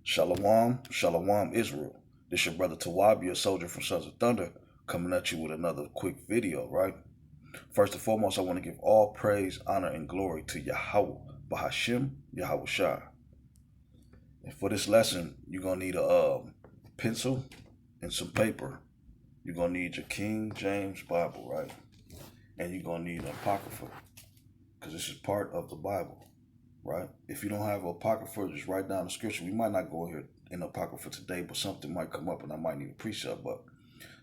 Shalom, Shalom Israel. This your brother Tawabi, a soldier from Sons of Thunder, coming at you with another quick video, right? First and foremost, I want to give all praise, honor, and glory to Yahweh, Bahashim, Yahweh Shai. And for this lesson, you're going to need a pencil and some paper. You're going to need your King James Bible, right? And you're going to need an Apocrypha, because this is part of the Bible. Right? If you don't have an Apocrypha, just write down the scripture. We might not go here in Apocrypha today, but something might come up and I might need a precept. But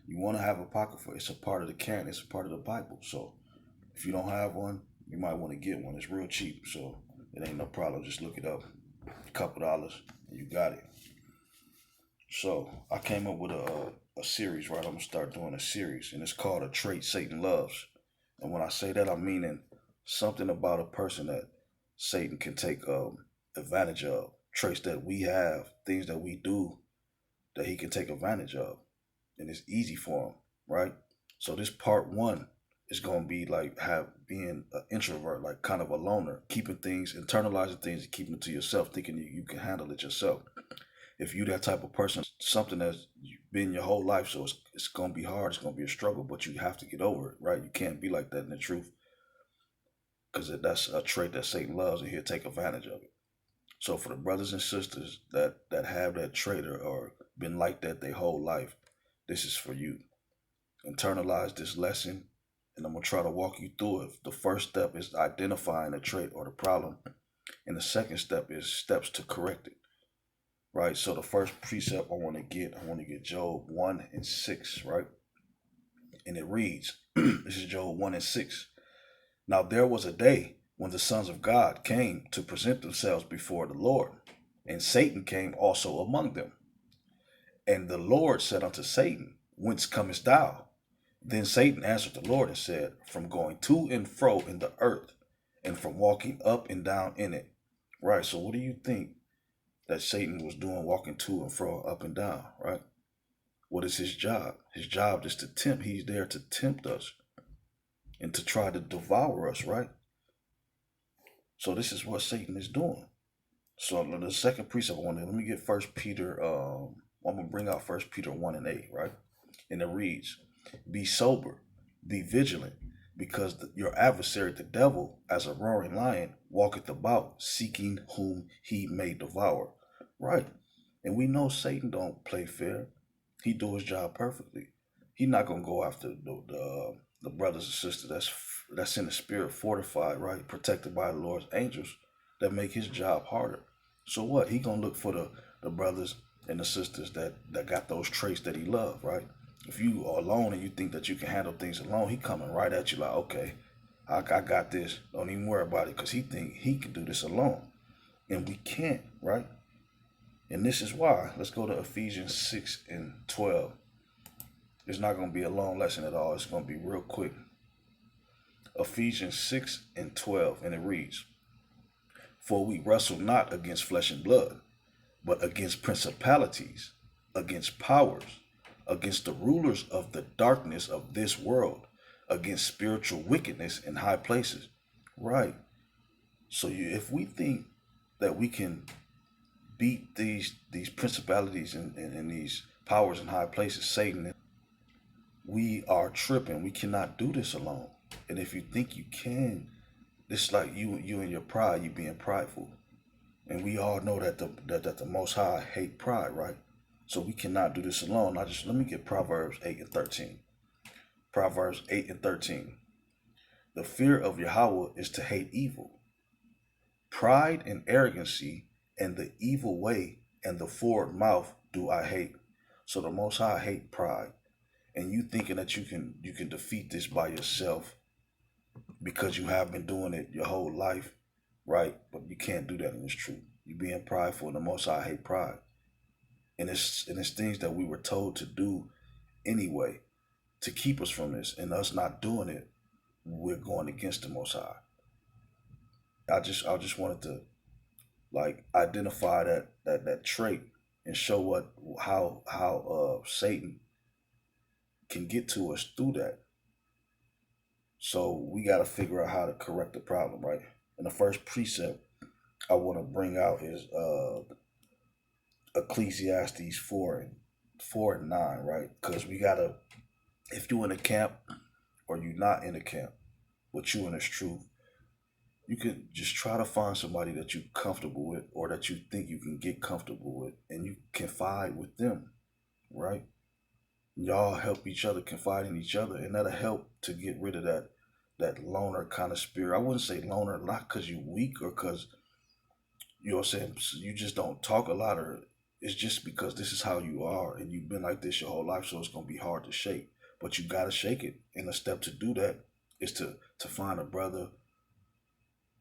you want to have Apocrypha. It's a part of the canon. It's a part of the Bible. So if you don't have one, you might want to get one. It's real cheap. So it ain't no problem. Just look it up. A couple dollars and you got it. So I came up with a series, right? I'm going to start doing a series. And it's called A Trait Satan Loves. And when I say that, I'm meaning something about a person that Satan can take advantage of, traits that we have, things that we do that he can take advantage of. And it's easy for him, right? So this part one is going to be like being an introvert, like kind of a loner, keeping things, internalizing things and keeping it to yourself, thinking you can handle it yourself. If you that type of person, something that's been your whole life, so it's going to be hard, it's going to be a struggle, but you have to get over it, right? You can't be like that in the truth, because that's a trait that Satan loves, and he'll take advantage of it. So for the brothers and sisters that have that trait or been like that their whole life, this is for you. Internalize this lesson, and I'm going to try to walk you through it. The first step is identifying the trait or the problem, and the second step is steps to correct it. Right? So the first precept I want to get Job 1 and 6, right? And it reads, this is Job 1 and 6. Now there was a day when the sons of God came to present themselves before the Lord, and Satan came also among them. And the Lord said unto Satan, Whence comest thou? Then Satan answered the Lord and said, From going to and fro in the earth, and from walking up and down in it. Right, so what do you think that Satan was doing, walking to and fro, up and down, right? What is his job? His job is to tempt. He's there to tempt us and to try to devour us, right? So this is what Satan is doing. So the second precept I wanted, let me get First Peter. I'm gonna bring out First Peter 1 and 8, right? And it reads, "Be sober, be vigilant, because your adversary, the devil, as a roaring lion, walketh about, seeking whom he may devour." Right? And we know Satan don't play fair. He do his job perfectly. He's not gonna go after the brothers and sisters that's in the spirit, fortified, right, protected by the Lord's angels, that make his job harder. So what? He gonna look for the brothers and the sisters that got those traits that he loves, right? If you are alone and you think that you can handle things alone, he coming right at you like, okay, I got this. Don't even worry about it, because he think he can do this alone, and we can't, right? And this is why. Let's go to Ephesians 6 and 12. It's not going to be a long lesson at all. It's going to be real quick. Ephesians 6 and 12, and it reads, "For we wrestle not against flesh and blood, but against principalities, against powers, against the rulers of the darkness of this world, against spiritual wickedness in high places." Right. So if we think that we can beat these principalities and these powers in high places, Satan, we are tripping. We cannot do this alone. And if you think you can, it's like you and your pride, you being prideful. And we all know that the Most High hate pride, right? So we cannot do this alone. Let me get Proverbs 8 and 13. Proverbs 8 and 13. "The fear of Yahweh is to hate evil. Pride and arrogancy and the evil way and the forward mouth do I hate." So the Most High hate pride. And you thinking that you can defeat this by yourself because you have been doing it your whole life, right? But you can't do that in this truth. You being prideful, and the Most High hate pride. And it's things that we were told to do anyway to keep us from this, and us not doing it, we're going against the Most High. I just wanted to like identify that trait and show how Satan can get to us through that. So we got to figure out how to correct the problem, right? And the first precept I want to bring out is Ecclesiastes 4 and 9, right? Because we gotta, if you in a camp or you not in a camp, but you in this truth, you can just try to find somebody that you're comfortable with or that you think you can get comfortable with, and you confide with them, right? Y'all help each other, confide in each other, and that'll help to get rid of that loner kind of spirit. I wouldn't say loner, not because you're weak or because you know what I'm saying, you just don't talk a lot, or it's just because this is how you are and you've been like this your whole life, so it's gonna be hard to shake. But you gotta shake it. And the step to do that is to find a brother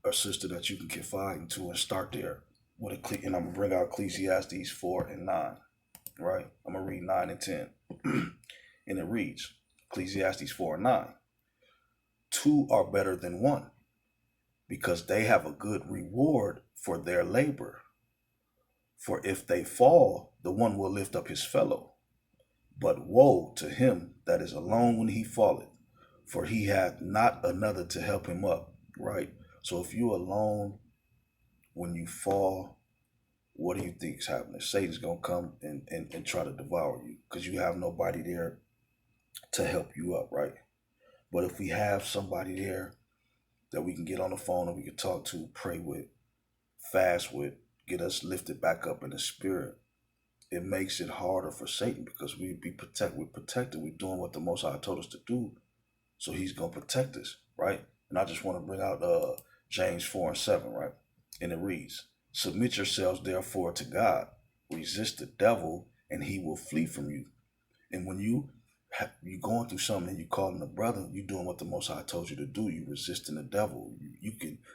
or sister that you can confide into and start there with and I'm gonna bring out Ecclesiastes 4 and 9, right? I'm gonna read 9 and 10. And it reads, Ecclesiastes 4 and 9. Two are better than one, because they have a good reward for their labor. For if they fall, the one will lift up his fellow. But woe to him that is alone when he falleth, for he hath not another to help him up, right? So if you're alone when you fall, what do you think is happening? Satan's going to come and try to devour you because you have nobody there to help you up, right? But if we have somebody there that we can get on the phone and we can talk to, pray with, fast with, get us lifted back up in the spirit, it makes it harder for Satan because we're protected. We're doing what the Most High told us to do. So he's going to protect us, right? And I just want to bring out James 4 and 7, right? And it reads, submit yourselves therefore to God, resist the devil, and he will flee from you. And when you're going through something and you calling a brother, you're doing what the Most High told you to do. You resisting the devil.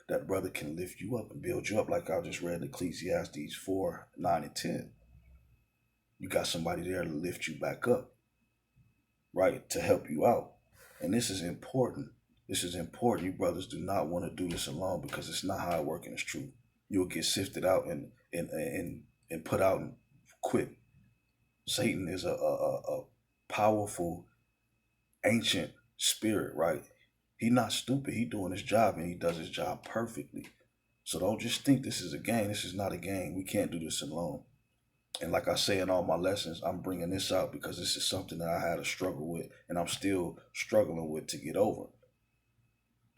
That brother can lift you up and build you up, like I just read in Ecclesiastes 4:9 and 10. You got somebody there to lift you back up, right? To help you out. And this is important. This is important. You brothers do not want to do this alone because it's not how it works in the truth. You'll get sifted out and put out and quit. Satan is a powerful, ancient spirit, right? He's not stupid. He's doing his job and he does his job perfectly. So don't just think this is a game. This is not a game. We can't do this alone. And like I say in all my lessons, I'm bringing this out because this is something that I had a struggle with and I'm still struggling with to get over.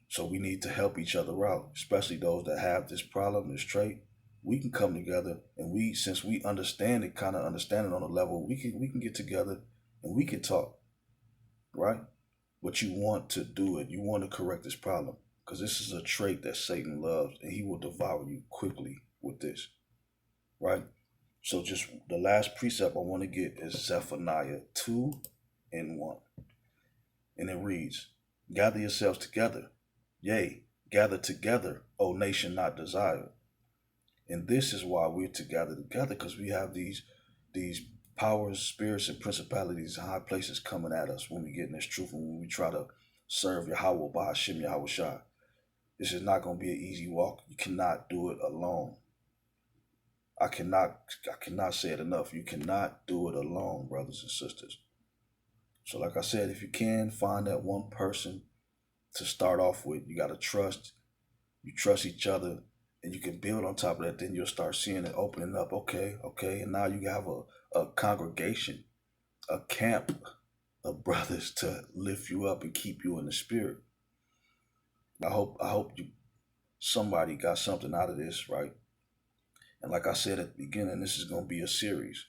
So we need to help each other out, especially those that have this problem, this trait. We can come together and since we understand it, kind of understand it on a level, we can get together and we can talk, right? But you want to do it. You want to correct this problem because this is a trait that Satan loves and he will devour you quickly with this, right? So just the last precept I want to get is Zephaniah 2:1. And it reads, gather yourselves together. Yea, gather together, O nation not desired. And this is why we're together, because we have these powers, spirits, and principalities, high places coming at us when we get in this truth and when we try to serve Yahweh by Hashem Yahweh Shai. This is not going to be an easy walk. You cannot do it alone. I cannot say it enough. You cannot do it alone, brothers and sisters. So like I said, if you can find that one person to start off with, you got to trust. You trust each other and you can build on top of that. Then you'll start seeing it opening up. Okay. And now you have a congregation, a camp of brothers to lift you up and keep you in the spirit. I hope somebody got something out of this, right? And like I said at the beginning, this is going to be a series.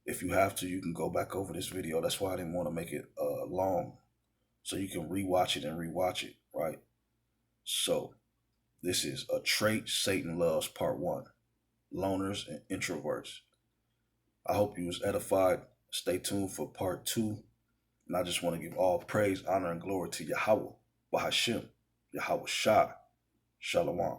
If you have to, you can go back over this video. That's why I didn't want to make it long. So you can rewatch it and rewatch it, right? So this is a trait Satan loves, part 1. Loners and introverts. I hope you was edified. Stay tuned for part 2. And I just want to give all praise, honor, and glory to Yahweh, Bahashem, Yahweh Shai. Shalom.